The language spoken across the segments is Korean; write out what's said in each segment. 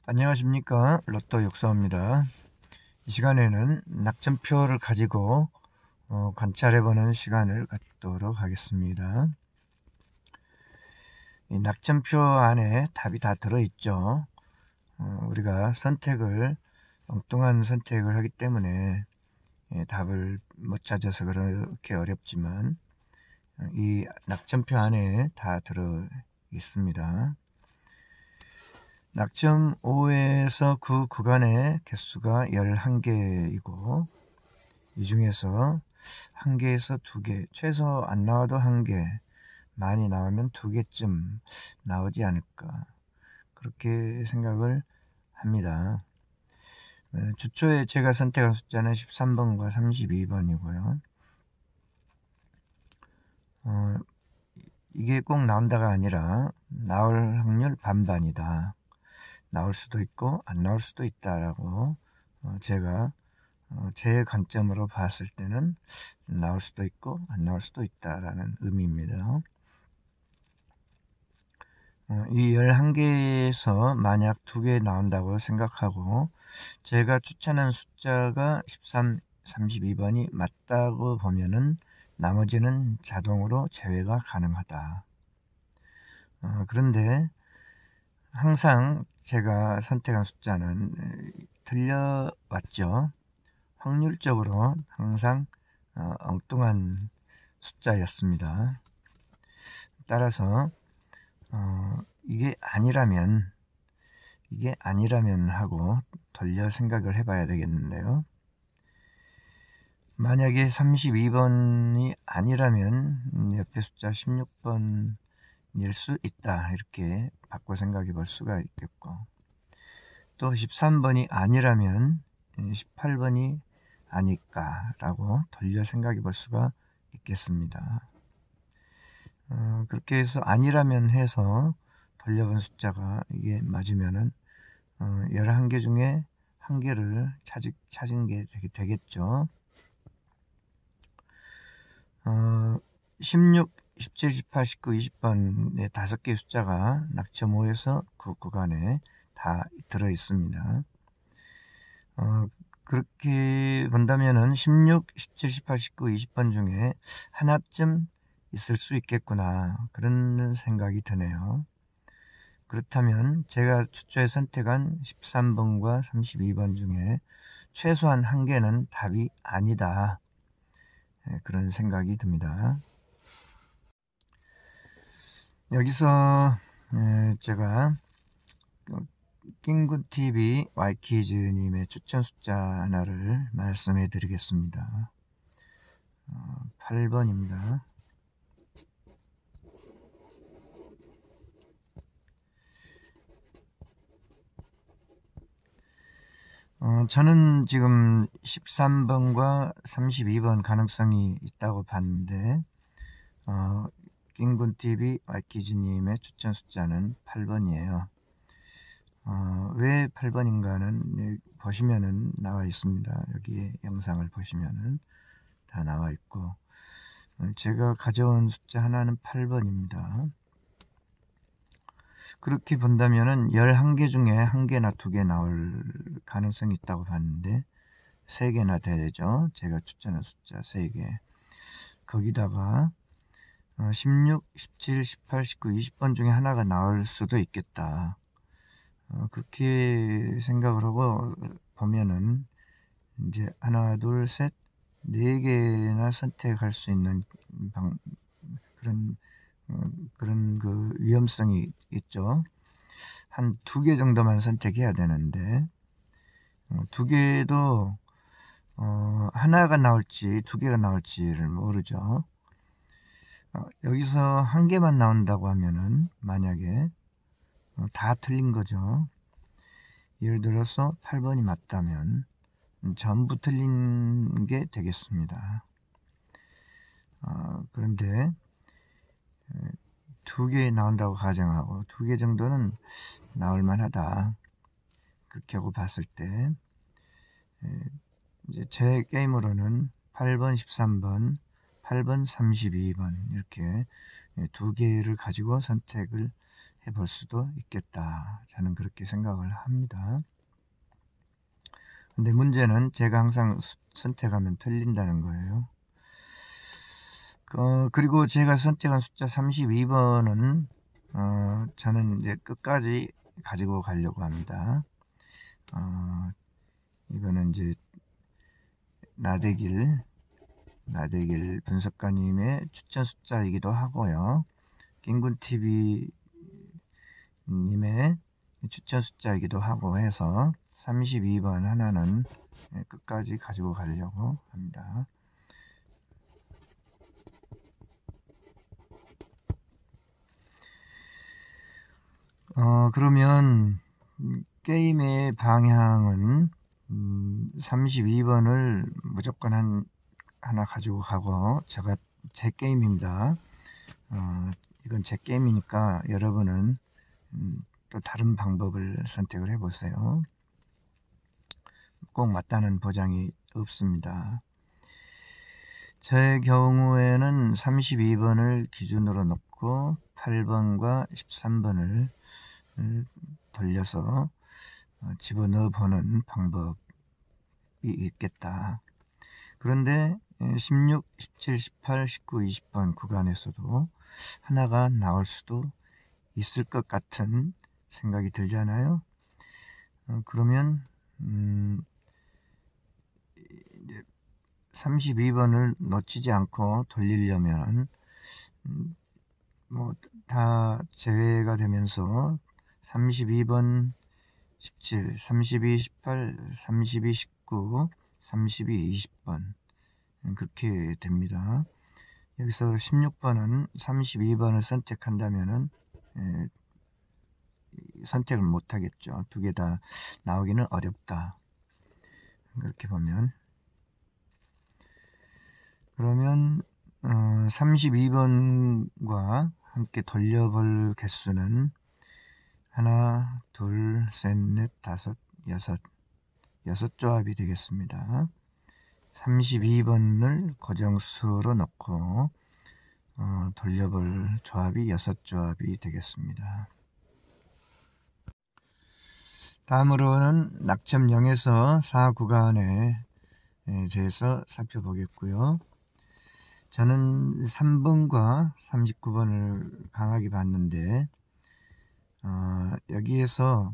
안녕하십니까. 로또 육사입니다. 이 시간에는 낙점표를 가지고 관찰해보는 시간을 갖도록 하겠습니다. 이 낙점표 안에 답이 다 들어있죠. 우리가 엉뚱한 선택을 하기 때문에 답을 못 찾아서 그렇게 어렵지만 이 낙점표 안에 다 들어있습니다. 낙점 5에서 그 구간의 개수가 11개이고 이 중에서 1개에서 2개, 최소 안 나와도 1개, 많이 나오면 2개쯤 나오지 않을까 그렇게 생각을 합니다. 주초에 제가 선택한 숫자는 13번과 32번이고요. 이게 꼭 나온다가 아니라 나올 확률 반반이다. 나올 수도 있고 안 나올 수도 있다라고 제가 제 관점으로 봤을 때는 나올 수도 있고 안 나올 수도 있다라는 의미입니다. 이 11개에서 만약 2개 나온다고 생각하고 제가 추천한 숫자가 13, 32번이 맞다고 보면은 나머지는 자동으로 제외가 가능하다. 그런데 항상 제가 선택한 숫자는 틀려왔죠. 확률적으로 항상 엉뚱한 숫자였습니다. 따라서 이게 아니라면 하고 돌려 생각을 해봐야 되겠는데요. 만약에 32번이 아니라면 옆에 숫자 16번일 수 있다, 이렇게 바꿔 생각해 볼 수가 있겠고, 또 13번이 아니라면 18번이 아닐까라고 돌려 생각해 볼 수가 있겠습니다. 그렇게 해서 아니라면 해서 돌려본 숫자가 이게 맞으면은 11개 중에 1개를 찾은 게 되겠죠. 16, 17, 18, 19, 20번의 5개의 숫자가 낙점 5에서 그 구간에 다 들어 있습니다. 그렇게 본다면은 16, 17, 18, 19, 20번 중에 하나쯤 있을 수 있겠구나, 그런 생각이 드네요. 그렇다면 제가 추초에 선택한 13번과 32번 중에 최소한 1개는 답이 아니다, 그런 생각이 듭니다. 여기서 제가 낑굿TV 와이키즈님의 추천 숫자 하나를 말씀해 드리겠습니다. 8번입니다. 저는 지금 13번과 32번 가능성이 있다고 봤는데 낑굿TV 와이키즈님의 추천 숫자는 8번이에요. 왜 8번인가는 보시면은 나와 있습니다. 여기 영상을 보시면은 다 나와 있고, 제가 가져온 숫자 하나는 8번입니다. 그렇게 본다면은 11개 중에 1개나 2개 나올 가능성이 있다고 봤는데 3개나 되죠. 제가 추천한 숫자 3개. 거기다가 16, 17, 18, 19, 20번 중에 하나가 나올 수도 있겠다. 그렇게 생각을 하고 보면은 이제 하나, 둘, 셋, 4개나 선택할 수 있는 그런 그 위험성이 있죠. 한 2개 정도만 선택해야 되는데 2개도 하나가 나올지 2개가 나올지를 모르죠. 여기서 1개만 나온다고 하면은 만약에 다 틀린 거죠. 예를 들어서 8번이 맞다면 전부 틀린 게 되겠습니다. 그런데 2개 나온다고 가정하고 2개 정도는 나올 만하다, 그렇게 하고 봤을 때 이제 제 게임으로는 8번, 13번, 8번, 32번 이렇게 2개를 가지고 선택을 해볼 수도 있겠다. 저는 그렇게 생각을 합니다. 근데 문제는 제가 항상 선택하면 틀린다는 거예요. 그리고 제가 선택한 숫자 32번은 저는 이제 끝까지 가지고 가려고 합니다. 이거는 이제 나대길 분석가님의 추천 숫자이기도 하고요. 낑군TV 님의 추천 숫자이기도 하고 해서 32번 하나는 끝까지 가지고 가려고 합니다. 그러면 게임의 방향은 32번을 무조건 하나 가지고 가고, 제 게임입니다. 이건 제 게임이니까 여러분은 또 다른 방법을 선택을 해보세요. 꼭 맞다는 보장이 없습니다. 제 경우에는 32번을 기준으로 놓고 8번과 13번을 돌려서 집어넣어 보는 방법이 있겠다. 그런데 16, 17, 18, 19, 20번 구간에서도 하나가 나올 수도 있을 것 같은 생각이 들잖아요. 그러면 32번을 놓치지 않고 돌리려면 뭐 다 제외가 되면서 32번, 17, 32, 18, 32, 19, 32, 20번 그렇게 됩니다. 여기서 16번은 32번을 선택한다면은 선택을 못 하겠죠. 두 개 다 나오기는 어렵다. 그렇게 보면. 그러면 32번과 함께 돌려볼 개수는 하나, 둘, 셋, 넷, 다섯, 여섯 조합이 되겠습니다. 32번을 고정수로 넣고 돌려볼 조합이 6조합이 되겠습니다. 다음으로는 낙점 0에서 4 구간에 대해서 살펴보겠고요. 저는 3번과 39번을 강하게 봤는데 여기에서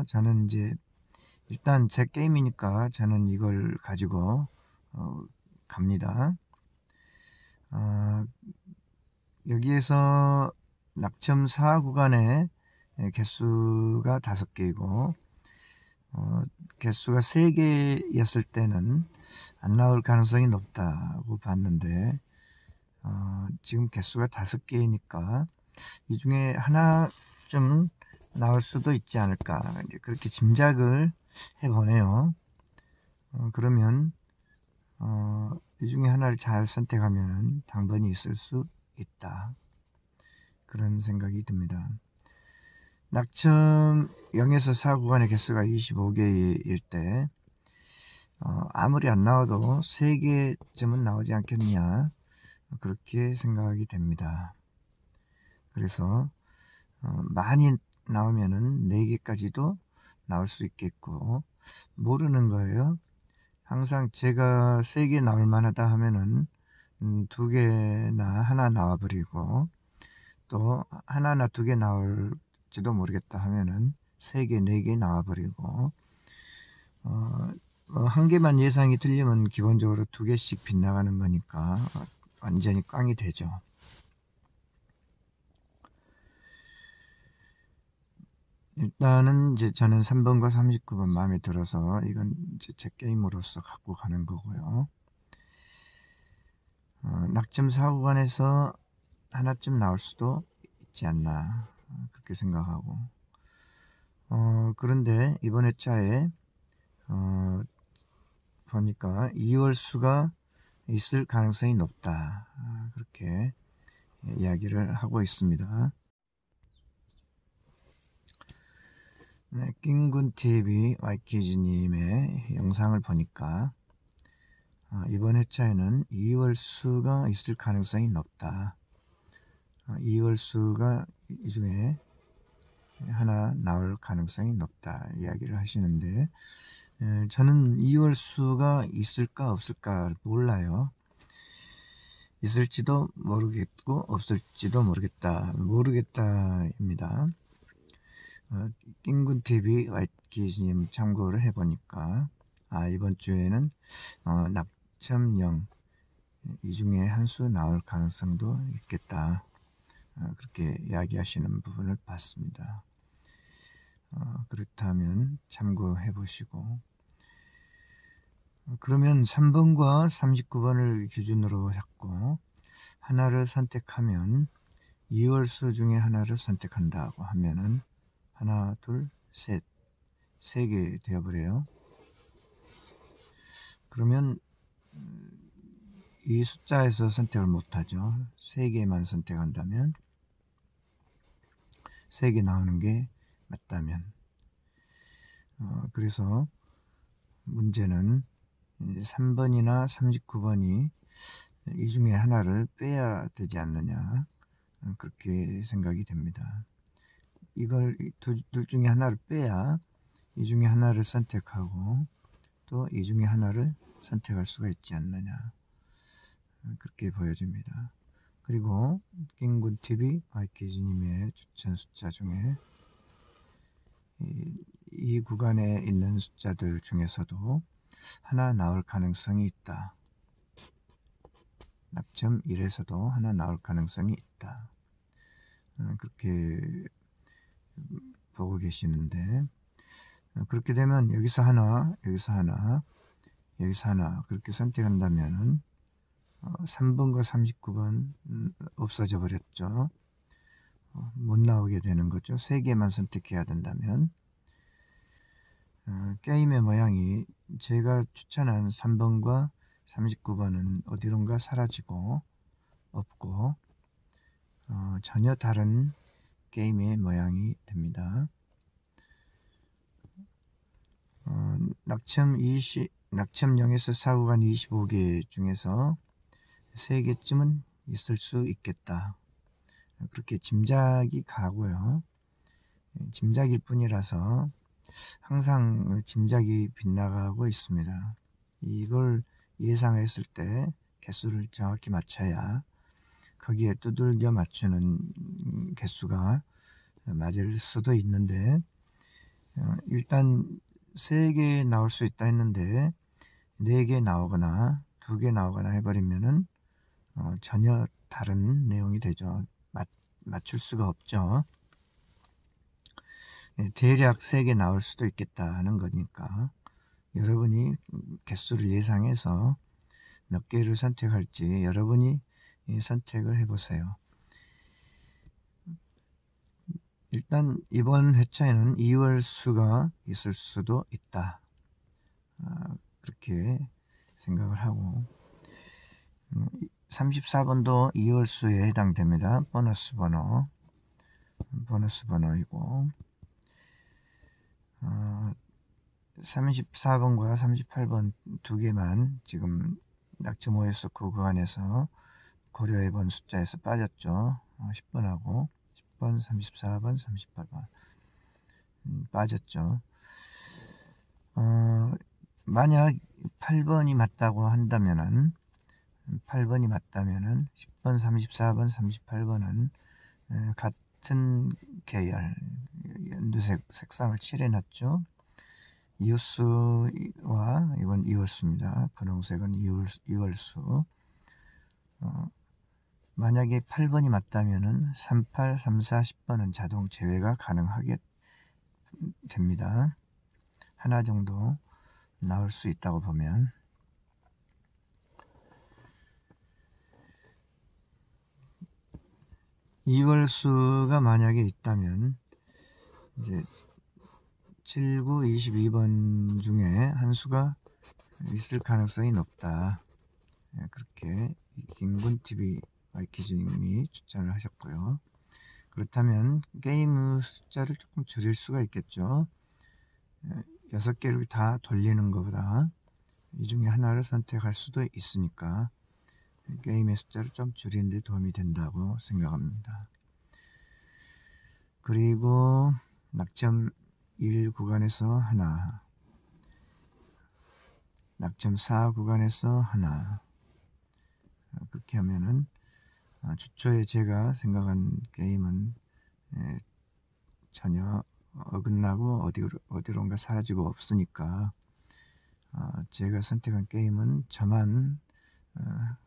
저는 이제 일단 제 게임이니까 저는 이걸 가지고 갑니다. 여기에서 낙점 4 구간에 개수가 5개이고 개수가 3개였을 때는 안 나올 가능성이 높다고 봤는데 지금 개수가 5개이니까 이 중에 하나쯤 나올 수도 있지 않을까, 이제 그렇게 짐작을 해보네요. 그러면 이 중에 하나를 잘 선택하면 당번이 있을 수 있다, 그런 생각이 듭니다. 낙점 0에서 4 구간의 개수가 25개일 때 아무리 안 나와도 3개쯤은 나오지 않겠느냐, 그렇게 생각이 됩니다. 그래서 많이 나오면은 4개까지도 나올 수 있겠고, 모르는 거예요. 항상 제가 3개 나올 만하다 하면은 2개나 하나 나와버리고, 또 하나나 2개 나올지도 모르겠다 하면은 3개, 4개 나와버리고, 한 개만 예상이 틀리면 기본적으로 2개씩 빗나가는 거니까 완전히 꽝이 되죠. 일단은 이제 저는 3번과 39번 마음에 들어서 이건 이제 제 게임으로서 갖고 가는 거고요. 낙점 4 구간에서 하나쯤 나올 수도 있지 않나, 그렇게 생각하고, 그런데 이번 회차에 보니까 2월 수가 있을 가능성이 높다, 그렇게 이야기를 하고 있습니다. 네, 낑군TV YKG님의 영상을 보니까 이번 회차에는 2월 수가 있을 가능성이 높다, 이월수가 이 중에 하나 나올 가능성이 높다 이야기를 하시는데, 저는 이월수가 있을까 없을까 몰라요. 있을지도 모르겠고 없을지도 모르겠다입니다. 낑군TV YT님 참고를 해보니까 이번 주에는 낙첨령 이 중에 한 수 나올 가능성도 있겠다, 그렇게 이야기하시는 부분을 봤습니다. 그렇다면 참고해 보시고, 그러면 3번과 39번을 기준으로 잡고 하나를 선택하면, 2월수 중에 하나를 선택한다고 하면은 하나, 둘, 셋, 세 개 되어버려요. 그러면 이 숫자에서 선택을 못하죠. 세 개만 선택한다면, 세 개 나오는 게 맞다면. 그래서 문제는 3번이나 39번이 이 중에 하나를 빼야 되지 않느냐, 그렇게 생각이 됩니다. 이걸 둘 중에 하나를 빼야 이 중에 하나를 선택하고 또 이 중에 하나를 선택할 수가 있지 않느냐, 그렇게 보여집니다. 그리고 낑군TV YKG님의 추천 숫자 중에 이 구간에 있는 숫자들 중에서도 하나 나올 가능성이 있다. 낙점 1에서도 하나 나올 가능성이 있다. 그렇게 보고 계시는데, 그렇게 되면 여기서 하나, 여기서 하나, 여기서 하나 그렇게 선택한다면 3번과 39번 없어져 버렸죠. 못 나오게 되는 거죠. 3개만 선택해야 된다면. 게임의 모양이 제가 추천한 3번과 39번은 어디론가 사라지고 없고 전혀 다른 게임의 모양이 됩니다. 낙점 0에서 사구간 25개 중에서 3개쯤은 있을 수 있겠다, 그렇게 짐작이 가고요. 짐작일 뿐이라서 항상 짐작이 빗나가고 있습니다. 이걸 예상했을 때 개수를 정확히 맞춰야 거기에 두들겨 맞추는 개수가 맞을 수도 있는데, 일단 3개 나올 수 있다 했는데 4개 나오거나 2개 나오거나 해버리면은 전혀 다른 내용이 되죠. 맞출 수가 없죠. 대략 3개 나올 수도 있겠다 하는 거니까 여러분이 개수를 예상해서 몇 개를 선택할지 여러분이 선택을 해보세요. 일단 이번 회차에는 2월 수가 있을 수도 있다, 그렇게 생각을 하고, 34번도 2월 수에 해당됩니다. 보너스 번호이고, 34번과 38번 두 개만 지금 낙점 OS 구간에서 고려해본 숫자에서 빠졌죠. 10번하고 10번, 34번, 38번 빠졌죠. 만약 8번이 맞다고 한다면은 10번, 34번, 38번은 같은 계열, 연두색 색상을 칠해놨죠. 이웃수와 이건 이월수입니다. 분홍색은 이월수. 만약에 8번이 맞다면은 38, 34, 10번은 자동 제외가 가능하게 됩니다. 하나 정도 나올 수 있다고 보면. 이월수가 만약에 있다면 이제 7, 9, 22번 중에 한 수가 있을 가능성이 높다, 그렇게 낑군TV YKG님이 추천을 하셨고요. 그렇다면 게임 숫자를 조금 줄일 수가 있겠죠. 6개를 다 돌리는 것보다 이 중에 하나를 선택할 수도 있으니까 게임의 숫자를 좀 줄이는 데 도움이 된다고 생각합니다. 그리고 낙점 1 구간에서 하나, 낙점 4 구간에서 하나, 그렇게 하면은 주초에 제가 생각한 게임은 전혀 어긋나고 어디론가 사라지고 없으니까 제가 선택한 게임은 저만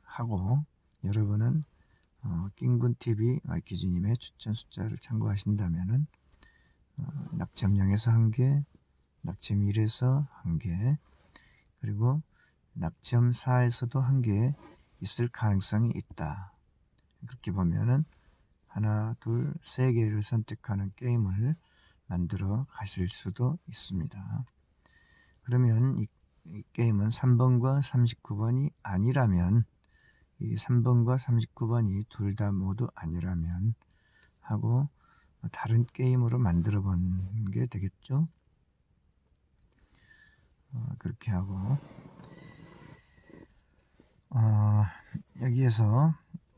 하고, 여러분은 낑군TV 기준님의 추천 숫자를 참고하신다면은 낙점 0에서 1개, 낙점 1에서 1개, 그리고 낙점 4에서도 1개 있을 가능성이 있다. 그렇게 보면은 하나, 둘, 세 개를 선택하는 게임을 만들어 가실 수도 있습니다. 그러면 이 게임은 3번과 39번이 아니라면, 이 3번과 39번이 둘 다 모두 아니라면 하고 다른 게임으로 만들어 본 게 되겠죠. 그렇게 하고 여기에서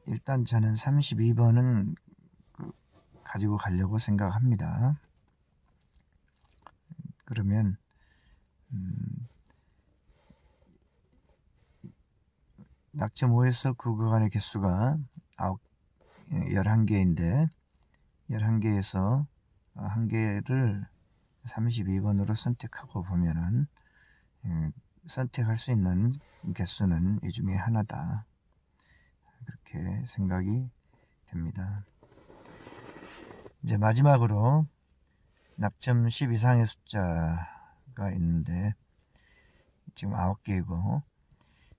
일단 저는 32번은 가지고 가려고 생각합니다. 그러면 낙점 5에서 9 구간의 개수가 11개인데 11개에서 1개를 32번으로 선택하고 보면은 선택할 수 있는 개수는 이 중에 하나다, 그렇게 생각이 됩니다. 이제 마지막으로 낙점 10 이상의 숫자가 있는데 지금 9개이고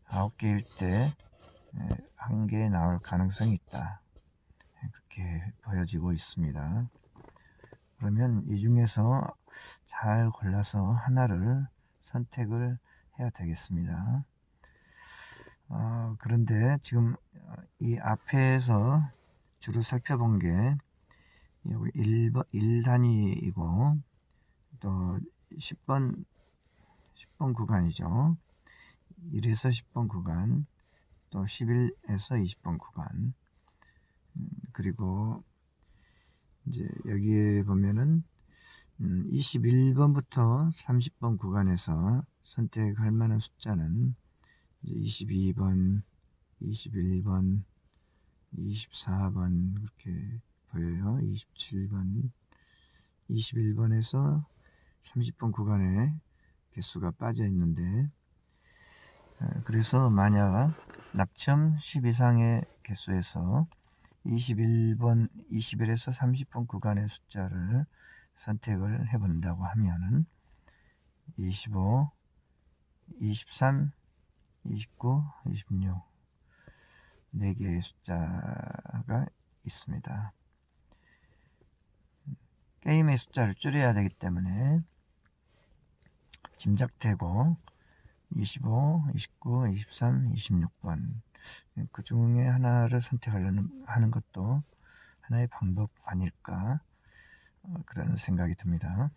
9개일 때 1개 나올 가능성이 있다, 그렇게 보여지고 있습니다. 그러면 이 중에서 잘 골라서 하나를 선택을 해야 되겠습니다. 그런데 지금 이 앞에서 주로 살펴본 게 여기 1단위이고 또 10번 구간이죠. 1에서 10번 구간, 또 11에서 20번 구간, 그리고 이제 여기에 보면은 21번부터 30번 구간에서 선택할 만한 숫자는 이제 22번, 21번, 24번 그렇게 보여요. 27번, 21번에서 30번 구간에 개수가 빠져 있는데, 그래서 만약 낙점 10 이상의 개수에서 21에서 30번 구간의 숫자를 선택을 해본다고 하면은 25, 23, 29, 26 4개의 숫자가 있습니다. 게임의 숫자를 줄여야 되기 때문에 짐작되고 25, 29, 23, 26번 그 중에 하나를 선택하는 것도 하나의 방법 아닐까, 그런 생각이 듭니다.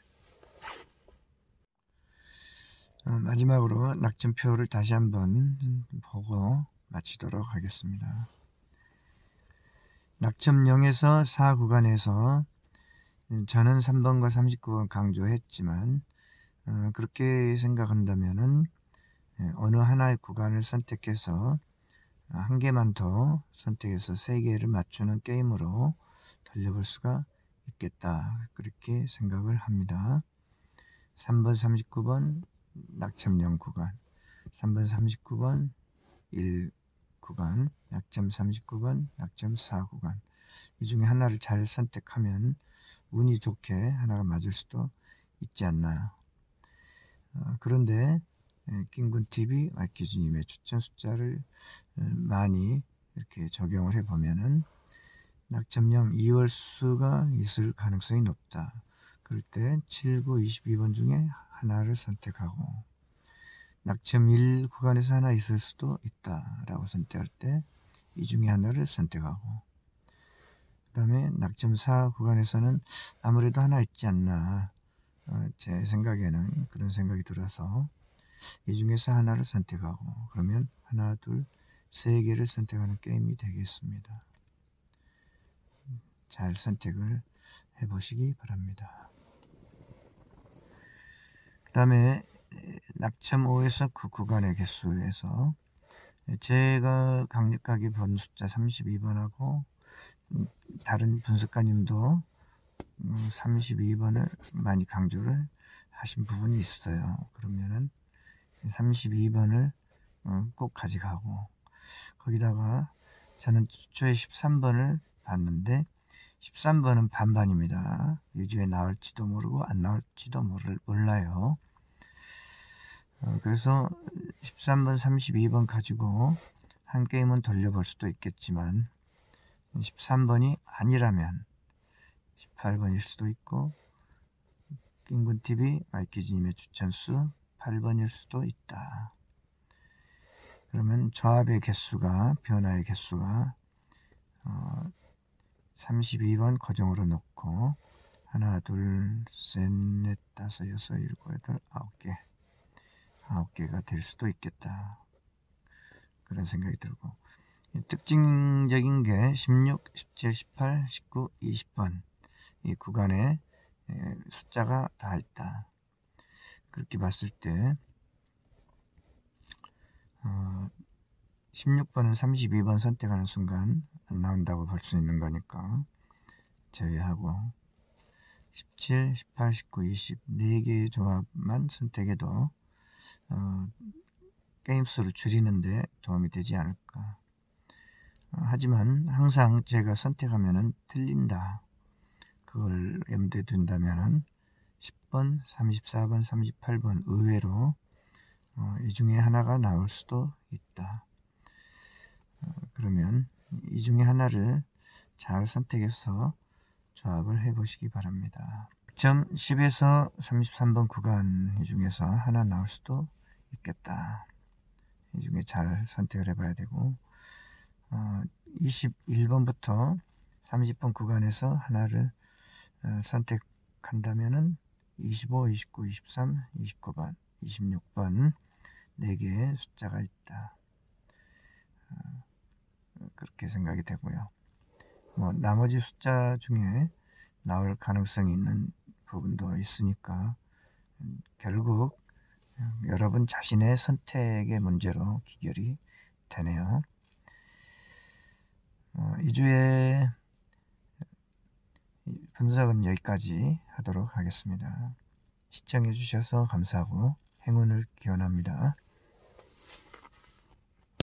마지막으로 낙점표를 다시 한번 보고 마치도록 하겠습니다. 낙점 0에서 4 구간에서 저는 3번과 39번 강조했지만 그렇게 생각한다면은 어느 하나의 구간을 선택해서 한 개만 더 선택해서 3개를 맞추는 게임으로 돌려볼 수가 있겠다, 그렇게 생각을 합니다. 3번 39번 낙점 0 구간, 3번 39번 1 구간, 낙점 39번 낙점 4 구간, 이 중에 하나를 잘 선택하면 운이 좋게 하나가 맞을 수도 있지 않나. 그런데 낑군TV 기준님의 추천 숫자를 많이 이렇게 적용을 해보면은 낙점 0 2월 수가 있을 가능성이 높다. 그럴 때 7, 9, 22번 중에 하나를 선택하고, 낙점 1 구간에서 하나 있을 수도 있다 라고 선택할 때 이 중에 하나를 선택하고, 그 다음에 낙점 4 구간에서는 아무래도 하나 있지 않나, 제 생각에는 그런 생각이 들어서 이 중에서 하나를 선택하고, 그러면 하나, 둘, 3개를 선택하는 게임이 되겠습니다. 잘 선택을 해보시기 바랍니다. 그 다음에 낙첨 5에서 9 구간의 개수에서 제가 강력하게 본 숫자 32번하고 다른 분석가님도 32번을 많이 강조를 하신 부분이 있어요. 그러면은 32번을 꼭 가져가고, 거기다가 저는 초에 13번을 봤는데 13번은 반반입니다. 유주에 나올지도 모르고 안 나올지도 몰라요. 그래서 13번, 32번 가지고 한 게임은 돌려볼 수도 있겠지만 13번이 아니라면 18번일 수도 있고, 낑군TV 마이키즈님의 추천수 8번일 수도 있다. 그러면 조합의 개수가, 변화의 개수가 32번 고정으로 놓고 하나, 둘, 셋, 넷, 다섯, 여섯, 일곱, 여덟, 9개가 될 수도 있겠다. 그런 생각이 들고, 특징적인 게 16, 17, 18, 19, 20번 이 구간에 숫자가 다 있다. 그렇게 봤을 때 16번은 32번 선택하는 순간 안 나온다고 볼 수 있는 거니까 제외하고, 17, 18, 19, 20 4개의 조합만 선택해도 게임 수를 줄이는데 도움이 되지 않을까. 하지만 항상 제가 선택하면 틀린다, 그걸 염두에 둔다면 10번, 34번, 38번 의외로 이 중에 하나가 나올 수도 있다. 그러면 이 중에 하나를 잘 선택해서 조합을 해보시기 바랍니다. 10에서 33번 구간 중에서 하나 나올 수도 있겠다. 이 중에 잘 선택을 해봐야 되고, 21번부터 30번 구간에서 하나를 선택한다면은 25, 29, 23, 29번, 26번 4개의 숫자가 있다. 그렇게 생각이 되고요. 나머지 숫자 중에 나올 가능성이 있는 부분도 있으니까 결국 여러분 자신의 선택의 문제로 기결이 되네요. 2주의 분석은 여기까지 하도록 하겠습니다. 시청해 주셔서 감사하고 행운을 기원합니다.